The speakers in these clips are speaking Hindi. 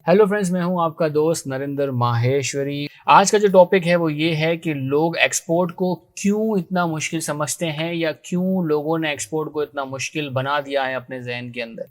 हेलो फ्रेंड्स, मैं हूं आपका दोस्त नरेंद्र माहेश्वरी। आज का जो टॉपिक है वो ये है कि लोग एक्सपोर्ट को क्यों इतना मुश्किल समझते हैं या क्यों लोगों ने एक्सपोर्ट को इतना मुश्किल बना दिया है अपने जहन के अंदर।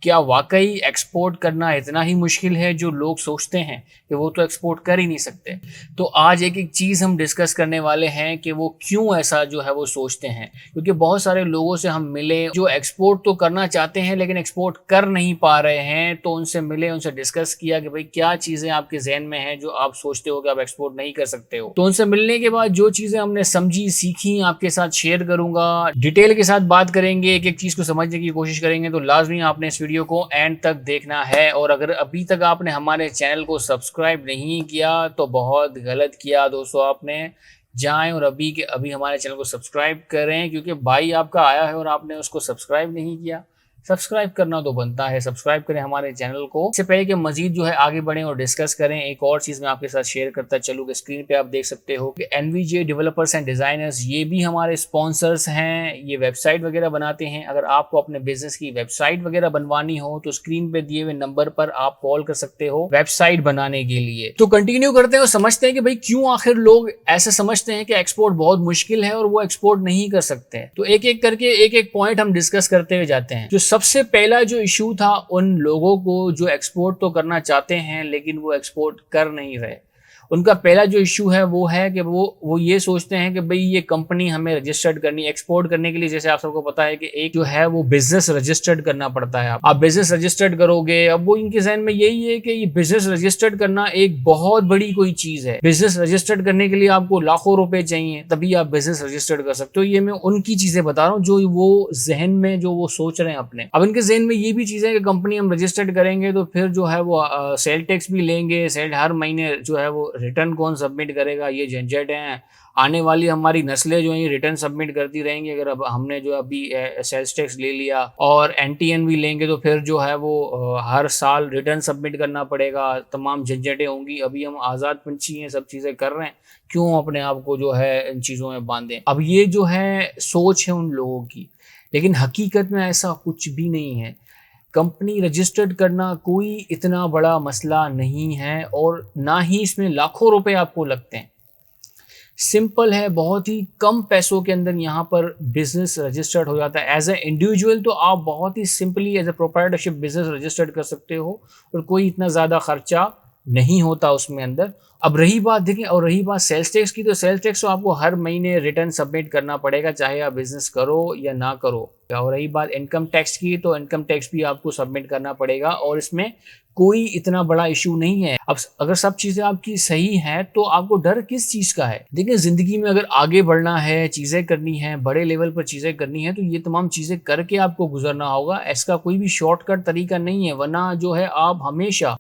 क्या वाकई एक्सपोर्ट करना इतना ही मुश्किल है जो लोग सोचते हैं कि वो तो एक्सपोर्ट कर ही नहीं सकते। तो आज एक एक चीज़ हम डिस्कस करने वाले हैं कि वो क्यों ऐसा जो है वो सोचते हैं, क्योंकि बहुत सारे लोगों से हम मिले जो एक्सपोर्ट तो करना चाहते हैं लेकिन एक्सपोर्ट कर नहीं पा रहे हैं। तो उनसे मिले, उनसे डिस्कस किया कि भाई क्या चीज़ें आपके जहन में हैं जो आप सोचते हो कि आप एक्सपोर्ट नहीं कर सकते हो। तो उनसे मिलने के बाद जो चीज़ें हमने समझी सीखी आपके साथ शेयर करूंगा, डिटेल के साथ बात करेंगे, एक एक चीज़ को समझने की कोशिश करेंगे। तो लाजमी आपने इस वीडियो को एंड तक देखना है। और अगर अभी तक आपने हमारे चैनल को सब्सक्राइब नहीं किया तो बहुत गलत किया दोस्तों आपने। जाएं और अभी के अभी हमारे चैनल को सब्सक्राइब करें, क्योंकि भाई आपका आया है और आपने उसको सब्सक्राइब नहीं किया। सब्सक्राइब करना तो बनता है, सब्सक्राइब करें हमारे चैनल को। इससे पहले कि मजीद जो है आगे बढ़ें और डिस्कस करें, एक और चीज़ मैं आपके साथ शेयर करता चलूँ कि स्क्रीन पे आप देख सकते हो कि एनवीजे डेवलपर्स एंड डिज़ाइनर्स ये भी हमारे स्पॉन्सर्स हैं। ये वेबसाइट वगैरह बनाते हैं। अगर आपको अपने बिजनेस की वेबसाइट वगैरह बनवानी हो तो स्क्रीन पे दिए हुए नंबर पर आप कॉल कर सकते हो वेबसाइट बनाने के लिए। तो कंटिन्यू करते हैं और समझते हैं कि भाई क्यों आखिर लोग ऐसे समझते हैं कि एक्सपोर्ट बहुत मुश्किल है और वो एक्सपोर्ट नहीं कर सकते। तो एक एक करके एक एक पॉइंट हम डिस्कस करते हुए जाते हैं। जो सबसे पहला जो इशू था उन लोगों को जो एक्सपोर्ट तो करना चाहते हैं लेकिन वो एक्सपोर्ट कर नहीं रहे, उनका पहला जो इशू है वो है कि वो ये सोचते हैं कि भाई ये कंपनी हमें रजिस्टर्ड करनी है। एक्सपोर्ट करने के लिए जैसे आप सबको पता है कि एक जो है वो बिजनेस रजिस्टर्ड करना पड़ता है। आप बिजनेस रजिस्टर्ड करोगे। अब वो इनके जहन में यही है कि ये बिजनेस रजिस्टर्ड करना एक बहुत बड़ी कोई चीज है। बिजनेस रजिस्टर्ड करने के लिए आपको लाखों रुपए चाहिए तभी आप बिजनेस रजिस्टर्ड कर सकते हो। ये मैं उनकी चीजें बता रहा हूँ जो वो जहन में जो वो सोच रहे हैं अपने। अब इनके जहन में ये भी चीज है कि कंपनी हम रजिस्टर्ड करेंगे तो फिर जो है वो सेल टैक्स भी लेंगे। सेल हर महीने जो है वो रिटर्न कौन सबमिट करेगा, ये झंझट है। आने वाली हमारी नस्लें जो है रिटर्न सबमिट करती रहेंगी। अगर अब हमने जो अभी सेल्स टैक्स ले लिया और एनटीएन भी लेंगे तो फिर जो है वो हर साल रिटर्न सबमिट करना पड़ेगा। तमाम झंझटें होंगी। अभी हम आज़ाद पंछी हैं, सब चीज़ें कर रहे हैं, क्यों अपने आप को जो है इन चीज़ों में बांधें। अब ये जो है सोच है उन लोगों की, लेकिन हकीकत में ऐसा कुछ भी नहीं है। कंपनी रजिस्टर्ड करना कोई इतना बड़ा मसला नहीं है और ना ही इसमें लाखों रुपए आपको लगते हैं। सिंपल है, बहुत ही कम पैसों के अंदर यहाँ पर बिजनेस रजिस्टर्ड हो जाता है। एज ए इंडिविजुअल तो आप बहुत ही simply as a proprietorship business registered कर सकते हो और कोई इतना ज़्यादा खर्चा नहीं होता उसमें अंदर। अब रही बात देखिए, और रही बात सेल्स टैक्स की, तो सेल्स टैक्स तो आपको हर महीने रिटर्न सबमिट करना पड़ेगा चाहे आप बिजनेस करो या ना करो। और रही बात इनकम टैक्स की, तो इनकम टैक्स भी आपको सबमिट करना पड़ेगा और इसमें कोई इतना बड़ा इशू नहीं है। अब अगर सब चीज़ें आपकी सही हैं तो आपको डर किस चीज़ का है। देखिए, ज़िंदगी में अगर आगे बढ़ना है, चीज़ें करनी है, बड़े लेवल पर चीज़ें करनी है तो ये तमाम चीज़ें करके आपको गुजरना होगा। इसका कोई भी शॉर्टकट तरीका नहीं है, वरना जो है आप हमेशा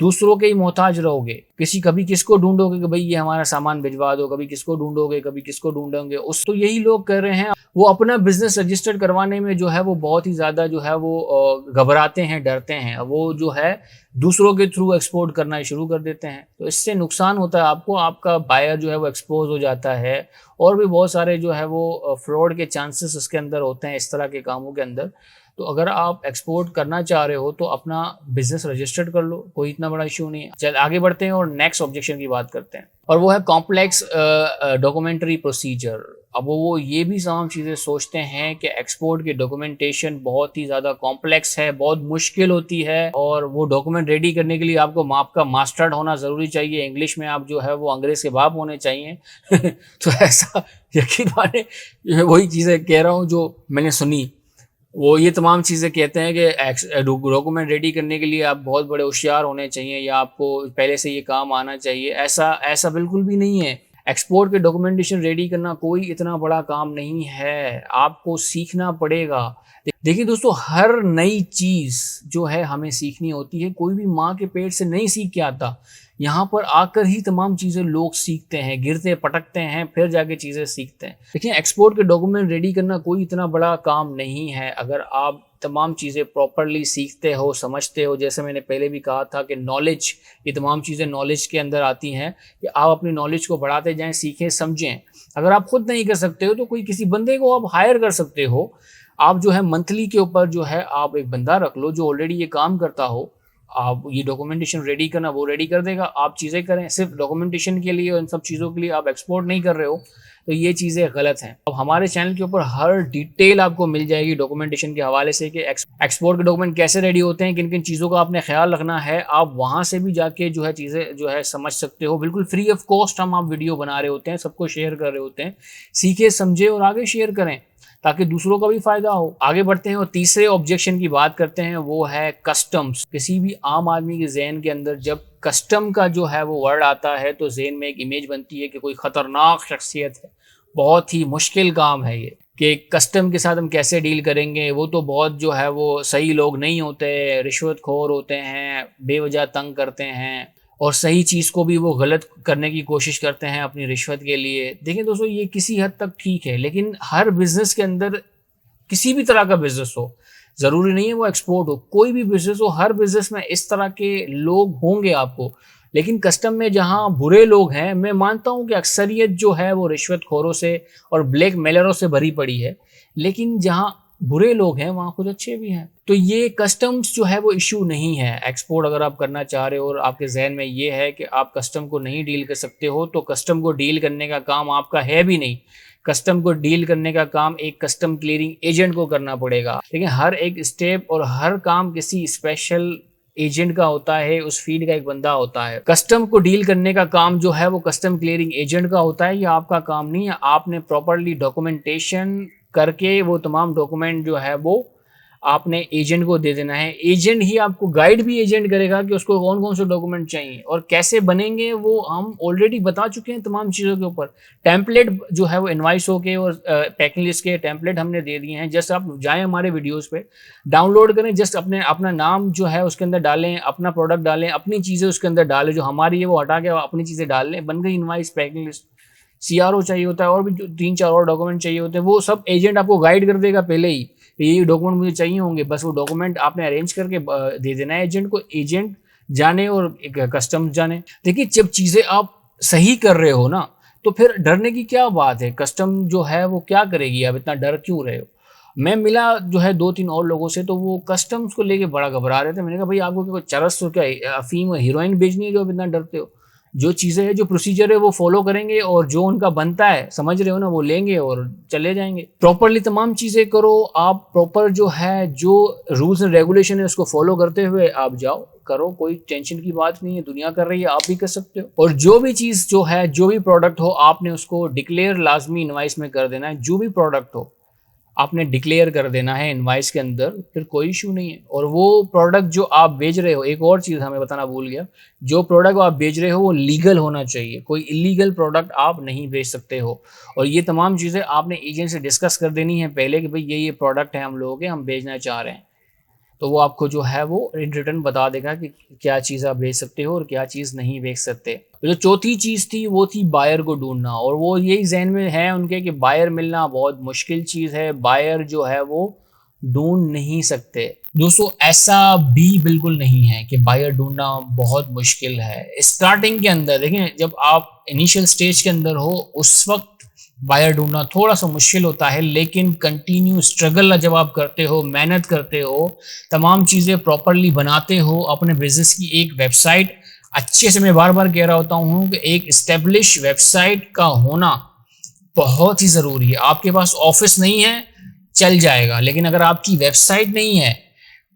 दूसरों के ही मोहताज रहोगे। कभी किसको ढूंढोगे कि भाई ये हमारा सामान भिजवा दो, कभी किसको ढूंढोगे, कभी किसको ढूंढोगे। उस तो यही लोग कर रहे हैं। वो अपना बिजनेस रजिस्टर्ड करवाने में जो है वो बहुत ही ज़्यादा जो है वो घबराते हैं, डरते हैं। वो जो है दूसरों के थ्रू एक्सपोर्ट करना शुरू कर देते हैं। तो इससे नुकसान होता है आपको, आपका बायर जो है वो एक्सपोज हो जाता है और भी बहुत सारे जो है वो फ्रॉड के चांसेस उसके अंदर होते हैं इस तरह के कामों के अंदर। तो अगर आप एक्सपोर्ट करना चाह रहे हो तो अपना बिजनेस रजिस्टर्ड कर लो, कोई इतना बड़ा इशू नहीं है। चल आगे बढ़ते हैं और नेक्स्ट ऑब्जेक्शन की बात करते हैं, और वो है कॉम्प्लेक्स डॉक्यूमेंट्री प्रोसीजर। अब वो ये भी तमाम चीज़ें सोचते हैं कि एक्सपोर्ट की डॉक्यूमेंटेशन बहुत ही ज़्यादा कॉम्प्लेक्स है, बहुत मुश्किल होती है और वो डॉक्यूमेंट रेडी करने के लिए आपको आपका मास्टर्ड होना ज़रूरी चाहिए। इंग्लिश में आप जो है वो अंग्रेज़ के बाप होने चाहिए। तो ऐसा यकीन माने वही चीज़ें कह रहा हूँ जो मैंने सुनी। वो ये तमाम चीज़ें कहते हैं कि डॉक्यूमेंट रेडी करने के लिए आप बहुत बड़े होशियार होने चाहिए या आपको पहले से ये काम आना चाहिए। ऐसा ऐसा बिल्कुल भी नहीं है। एक्सपोर्ट के डॉक्यूमेंटेशन रेडी करना कोई इतना बड़ा काम नहीं है, आपको सीखना पड़ेगा। देखिए दोस्तों, हर नई चीज़ जो है हमें सीखनी होती है। कोई भी माँ के पेट से नहीं सीख के आता, यहाँ पर आकर ही तमाम चीज़ें लोग सीखते हैं, गिरते पटकते हैं, फिर जाके चीज़ें सीखते हैं। देखिए, एक्सपोर्ट के डॉक्यूमेंट रेडी करना कोई इतना बड़ा काम नहीं है अगर आप तमाम चीज़ें प्रॉपरली सीखते हो, समझते हो। जैसे मैंने पहले भी कहा था कि नॉलेज, ये तमाम चीज़ें नॉलेज के अंदर आती हैं कि आप अपनी नॉलेज को बढ़ाते जाएं, सीखें, समझें। अगर आप खुद नहीं कर सकते हो तो कोई किसी बंदे को आप हायर कर सकते हो। आप जो है मंथली के ऊपर जो है आप एक बंदा रख लो जो ऑलरेडी ये काम करता हो आप ये डॉक्यूमेंटेशन रेडी करना, वो रेडी कर देगा, आप चीज़ें करें। सिर्फ डॉक्यूमेंटेशन के लिए और इन सब चीज़ों के लिए आप एक्सपोर्ट नहीं कर रहे हो, तो ये चीज़ें गलत हैं। अब हमारे चैनल के ऊपर हर डिटेल आपको मिल जाएगी डॉक्यूमेंटेशन के हवाले से कि एक्सपोर्ट के डॉक्यूमेंट कैसे रेडी होते हैं, किन किन चीज़ों का आपने ख्याल रखना है। आप वहाँ से भी जाके जो है चीज़ें जो है समझ सकते हो। बिल्कुल फ्री ऑफ कॉस्ट हम आप वीडियो बना रहे होते हैं, सबको शेयर कर रहे होते हैं। सीखे समझे और आगे शेयर करें ताकि दूसरों का भी फायदा हो। आगे बढ़ते हैं और तीसरे ऑब्जेक्शन की बात करते हैं, वो है कस्टम्स। किसी भी आम आदमी के जहन के अंदर जब कस्टम का जो है वो वर्ड आता है तो जहन में एक इमेज बनती है कि कोई खतरनाक शख्सियत है, बहुत ही मुश्किल काम है ये कि कस्टम के साथ हम कैसे डील करेंगे। वो तो बहुत जो है वो सही लोग नहीं होते, रिश्वतखोर होते हैं, बेवजह तंग करते हैं और सही चीज़ को भी वो गलत करने की कोशिश करते हैं अपनी रिश्वत के लिए। देखिए दोस्तों, ये किसी हद तक ठीक है, लेकिन हर बिजनेस के अंदर, किसी भी तरह का बिजनेस हो, ज़रूरी नहीं है वो एक्सपोर्ट हो, कोई भी बिजनेस हो, हर बिजनेस में इस तरह के लोग होंगे आपको। लेकिन कस्टम में जहाँ बुरे लोग हैं, मैं मानता हूँ कि अक्सरियत जो है वो रिश्वतखोरों से और ब्लैक मेलरों से भरी पड़ी है, लेकिन जहाँ बुरे लोग हैं वहाँ कुछ अच्छे भी हैं। तो ये कस्टम्स जो है वो इशू नहीं है। एक्सपोर्ट अगर आप करना चाह रहे हो और आपके जहन में ये है कि आप कस्टम को नहीं डील कर सकते हो, तो कस्टम को डील करने का काम आपका है भी नहीं। कस्टम को डील करने का काम एक कस्टम क्लियरिंग एजेंट को करना पड़ेगा। लेकिन हर एक स्टेप और हर काम किसी स्पेशल एजेंट का होता है, उस फील्ड का एक बंदा होता है। कस्टम को डील करने का काम जो है वो कस्टम क्लियरिंग एजेंट का होता है, ये आपका काम नहीं है। आपने प्रॉपरली डॉक्यूमेंटेशन करके वो तमाम डॉक्यूमेंट जो है वो आपने एजेंट को दे देना है। एजेंट ही आपको गाइड भी एजेंट करेगा कि उसको कौन कौन से डॉक्यूमेंट चाहिए और कैसे बनेंगे, वो हम ऑलरेडी बता चुके हैं तमाम चीज़ों के ऊपर। टेम्पलेट जो है वो इनवाइस के और पैकिंग लिस्ट के टेम्पलेट हमने दे दिए हैं। जस्ट आप जाएं हमारे वीडियोस पे, डाउनलोड करें, जस्ट अपना नाम जो है उसके अंदर डालें, अपना प्रोडक्ट डालें, अपनी चीज़ें उसके अंदर डालें, जो हमारी है वो हटा के अपनी चीज़ें डाल लें, बन गई इनवाइस, पैकिंग लिस्ट। सीआरओ चाहिए होता है और भी जो 3-4 और डॉक्यूमेंट चाहिए होते हैं, वो सब एजेंट आपको गाइड कर देगा पहले ही, ये डॉक्यूमेंट मुझे चाहिए होंगे। बस वो डॉक्यूमेंट आपने अरेंज करके दे देना है एजेंट को, एजेंट जाने और कस्टम्स जाने। देखिए, जब चीज़ें आप सही कर रहे हो ना, तो फिर डरने की क्या बात है। कस्टम जो है वो क्या करेगी, आप इतना डर क्यों रहे हो। मैं मिला जो है 2-3 और लोगों से, तो वो कस्टम्स को लेके बड़ा घबरा रहे थे। मैंने कहा भाई आपको क्या चरस तो क्या अफीम हीरोइन बेचनी है जो आप इतना डरते हो। जो चीज़ें हैं, जो प्रोसीजर है वो फॉलो करेंगे और जो उनका बनता है, समझ रहे हो ना, वो लेंगे और चले जाएंगे। प्रॉपरली तमाम चीज़ें करो आप, प्रॉपर जो है जो रूल्स एंड रेगुलेशन है उसको फॉलो करते हुए आप जाओ, करो, कोई टेंशन की बात नहीं है, दुनिया कर रही है, आप भी कर सकते हो। और जो भी चीज़ जो है, जो भी प्रोडक्ट हो, आपने उसको डिक्लेयर लाजमी इनवाइस में कर देना है। जो भी प्रोडक्ट हो आपने डिक्लेयर कर देना है इनवाइस के अंदर, फिर कोई इशू नहीं है। और वो प्रोडक्ट जो आप बेच रहे हो, एक और चीज़ हमें बताना भूल गया, जो प्रोडक्ट आप बेच रहे हो वो लीगल होना चाहिए। कोई इलीगल प्रोडक्ट आप नहीं बेच सकते हो। और ये तमाम चीज़ें आपने एजेंट से डिस्कस कर देनी है पहले कि भाई ये प्रोडक्ट है हम लोगों के, हम बेचना चाह रहे हैं। तो वो आपको जो है वो इन रिटर्न बता देगा कि क्या चीज़ आप बेच सकते हो और क्या चीज़ नहीं बेच सकते। तो जो चौथी चीज़ थी वो थी बायर को ढूंढना, और वो यही जहन में है उनके कि बायर मिलना बहुत मुश्किल चीज़ है, बायर जो है वो ढूंढ नहीं सकते। दोस्तों, ऐसा भी बिल्कुल नहीं है कि बायर ढूंढना बहुत मुश्किल है। स्टार्टिंग के अंदर देखें, जब आप इनिशियल स्टेज के अंदर हो उस वक्त बायर ढूंढना थोड़ा सा मुश्किल होता है, लेकिन कंटिन्यू स्ट्रगल जब आप करते हो, मेहनत करते हो, तमाम चीज़ें प्रॉपरली बनाते हो, अपने बिजनेस की एक वेबसाइट अच्छे से, मैं बार बार कह रहा होता हूँ कि एक इस्टेब्लिश वेबसाइट का होना बहुत ही ज़रूरी है। आपके पास ऑफिस नहीं है चल जाएगा, लेकिन अगर आपकी वेबसाइट नहीं है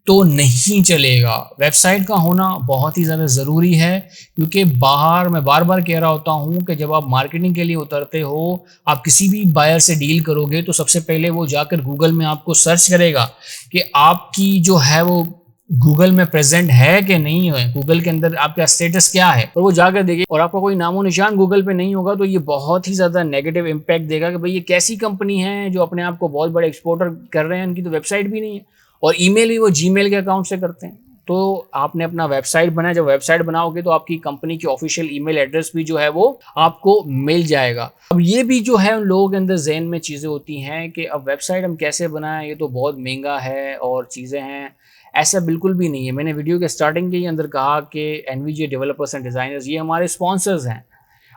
तो नहीं चलेगा। वेबसाइट का होना बहुत ही ज़्यादा ज़रूरी है, क्योंकि बाहर, मैं बार बार कह रहा होता हूँ कि जब आप मार्केटिंग के लिए उतरते हो, आप किसी भी बायर से डील करोगे तो सबसे पहले वो जाकर गूगल में आपको सर्च करेगा कि आपकी जो है वो गूगल में प्रेजेंट है कि नहीं है, गूगल के अंदर आपका स्टेटस क्या है, और वो जाकर देखिए और आपका कोई नामो निशान गूगल पे नहीं होगा, तो ये बहुत ही ज़्यादा नेगेटिव इम्पैक्ट देगा कि भाई ये कैसी कंपनी है जो अपने आप को बहुत बड़े एक्सपोर्टर कर रहे हैं, उनकी तो वेबसाइट भी नहीं है और ईमेल भी वो जीमेल के अकाउंट से करते हैं। तो आपने अपना वेबसाइट बनाया, जब वेबसाइट बनाओगे तो आपकी कंपनी की ऑफिशियल ईमेल एड्रेस भी जो है वो आपको मिल जाएगा। अब ये भी जो है उन लोगों के अंदर जहन में चीज़ें होती हैं कि अब वेबसाइट हम कैसे बनाएं, ये तो बहुत महंगा है और चीज़ें हैं। ऐसा बिल्कुल भी नहीं है। मैंने वीडियो के स्टार्टिंग के ही अंदर कहा कि एनवीजे डेवलपर्स एंड डिज़ाइनर्स ये हमारे स्पॉन्सर्स हैं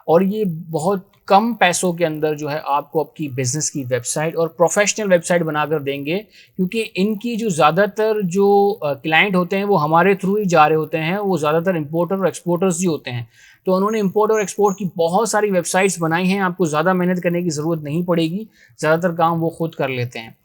और ये बहुत कम पैसों के अंदर जो है आपको आपकी बिजनेस की वेबसाइट और प्रोफेशनल वेबसाइट बनाकर देंगे, क्योंकि इनकी जो ज़्यादातर जो क्लाइंट होते हैं वो हमारे थ्रू ही जा रहे होते हैं, वो ज़्यादातर इंपोर्टर और एक्सपोर्टर्स ही होते हैं। तो उन्होंने इंपोर्ट और एक्सपोर्ट की बहुत सारी वेबसाइट्स बनाई हैं, आपको ज़्यादा मेहनत करने की ज़रूरत नहीं पड़ेगी, ज़्यादातर काम वो खुद कर लेते हैं।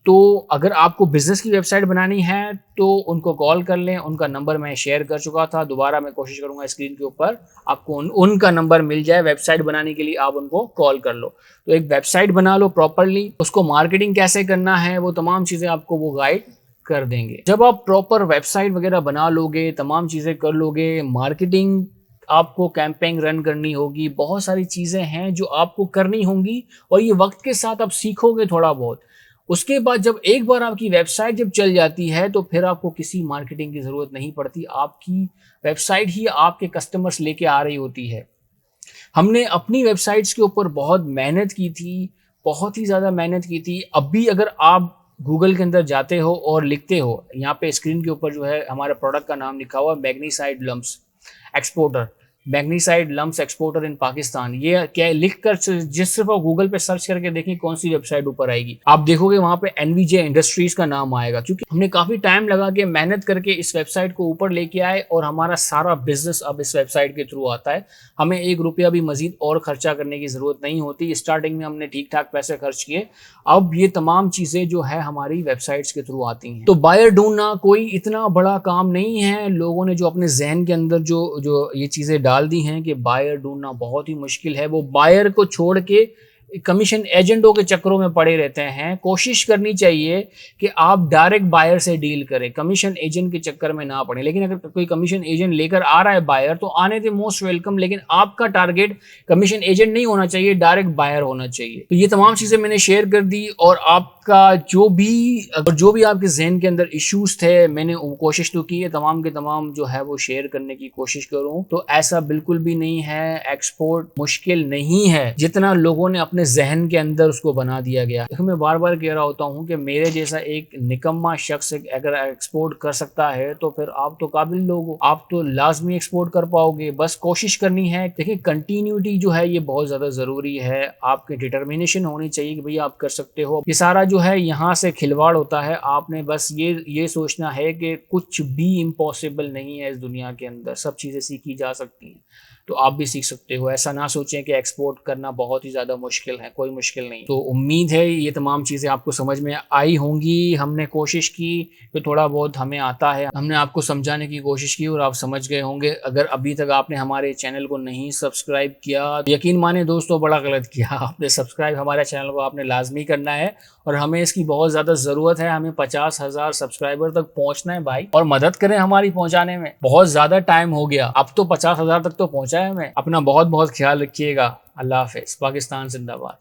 तो अगर आपको बिज़नेस की वेबसाइट बनानी है तो उनको कॉल कर लें, उनका नंबर मैं शेयर कर चुका था, दोबारा मैं कोशिश करूँगा स्क्रीन के ऊपर आपको उनका नंबर मिल जाए, वेबसाइट बनाने के लिए आप उनको कॉल कर लो। तो एक वेबसाइट बना लो प्रॉपरली, उसको मार्केटिंग कैसे करना है वो तमाम चीज़ें आपको वो गाइड कर देंगे। जब आप प्रॉपर वेबसाइट वगैरह बना लोगे, तमाम चीज़ें कर लोगे, मार्केटिंग आपको कैंपेन रन करनी होगी, बहुत सारी चीज़ें हैं जो आपको करनी होंगी और ये वक्त के साथ आप सीखोगे थोड़ा बहुत। उसके बाद जब एक बार आपकी वेबसाइट जब चल जाती है तो फिर आपको किसी मार्केटिंग की ज़रूरत नहीं पड़ती, आपकी वेबसाइट ही आपके कस्टमर्स लेके आ रही होती है। हमने अपनी वेबसाइट्स के ऊपर बहुत मेहनत की थी, बहुत ही ज़्यादा मेहनत की थी। अब भी अगर आप गूगल के अंदर जाते हो और लिखते हो, यहाँ पे स्क्रीन के ऊपर जो है हमारे प्रोडक्ट का नाम लिखा हुआ है magnesite lumps exporter, magnesite lumps exporter in Pakistan, ये क्या है लिख कर जिस सिर्फ आप गूगल पे सर्च करके देखें कौन सी वेबसाइट ऊपर आएगी, आप देखोगे वहां पे एनवीजे इंडस्ट्रीज का नाम आएगा, क्योंकि हमने काफी टाइम लगा के मेहनत करके इस वेबसाइट को ऊपर लेके आए और हमारा सारा बिजनेस अब इस वेबसाइट के थ्रू आता है। हमें 1 रुपया भी मजीद और खर्चा करने की जरूरत नहीं होती। स्टार्टिंग में हमने ठीक ठाक पैसे खर्च किए, अब ये तमाम चीजें जो है हमारी वेबसाइट्स के थ्रू आती हैं। तो बायर ढूंढना कोई इतना बड़ा काम नहीं है। लोगों ने जो अपने जहन के अंदर जो ये चीजें डाल दी हैं कि बायर ढूंढना बहुत ही मुश्किल है, वो बायर को छोड़ के कमीशन एजेंटों के चक्करों में पड़े रहते हैं। कोशिश करनी चाहिए कि आप डायरेक्ट बायर से डील करें, कमीशन एजेंट के चक्कर में ना पड़े। लेकिन अगर कोई कमीशन एजेंट लेकर आ रहा है बायर तो आने दे, मोस्ट वेलकम, लेकिन आपका टारगेट कमीशन एजेंट नहीं होना चाहिए, डायरेक्ट बायर होना चाहिए। तो ये तमाम चीजें मैंने शेयर कर दी और आपका जो भी आपके जहन के अंदर इश्यूज थे मैंने कोशिश तो की है तमाम के तमाम जो है वो शेयर करने की कोशिश करूं। तो ऐसा बिल्कुल भी नहीं है, एक्सपोर्ट मुश्किल नहीं है जितना लोगों ने अपने जहन के अंदर उसको बना दिया गया। देखो मैं बार बार कह रहा होता हूँ कि मेरे जैसा एक निकम्मा शख्स अगर एक्सपोर्ट कर सकता है तो फिर आप तो काबिल लोग हो, आप तो लाजमी एक्सपोर्ट कर पाओगे। बस कोशिश करनी है। देखिए कंटिन्यूटी जो है ये बहुत ज्यादा जरूरी है, आपकी डिटर्मिनेशन होनी चाहिए कि भैया आप कर सकते हो। ये सारा जो है यहाँ से खिलवाड़ होता है। आपने बस ये सोचना है कि कुछ भी इम्पॉसिबल नहीं है इस दुनिया के अंदर, सब चीजें सीखी जा सकती हैं, तो आप भी सीख सकते हो। ऐसा ना सोचें कि एक्सपोर्ट करना बहुत ही ज़्यादा मुश्किल है, कोई मुश्किल नहीं। तो उम्मीद है ये तमाम चीज़ें आपको समझ में आई होंगी। हमने कोशिश की कि थोड़ा बहुत हमें आता है, हमने आपको समझाने की कोशिश की और आप समझ गए होंगे। अगर अभी तक आपने हमारे चैनल को नहीं सब्सक्राइब किया तो यकीन माने दोस्तों बड़ा गलत किया आपने। सब्सक्राइब हमारे चैनल को आपने लाजमी करना है और हमें इसकी बहुत ज़्यादा ज़रूरत है। हमें 50,000 सब्सक्राइबर तक पहुँचना है भाई, और मदद करें हमारी पहुँचाने में। बहुत ज़्यादा टाइम हो गया, अब तो 50,000 तक तो पहुँचा है हमें। अपना बहुत बहुत ख्याल रखिएगा। अल्लाह हाफिज़। पाकिस्तान जिंदाबाद।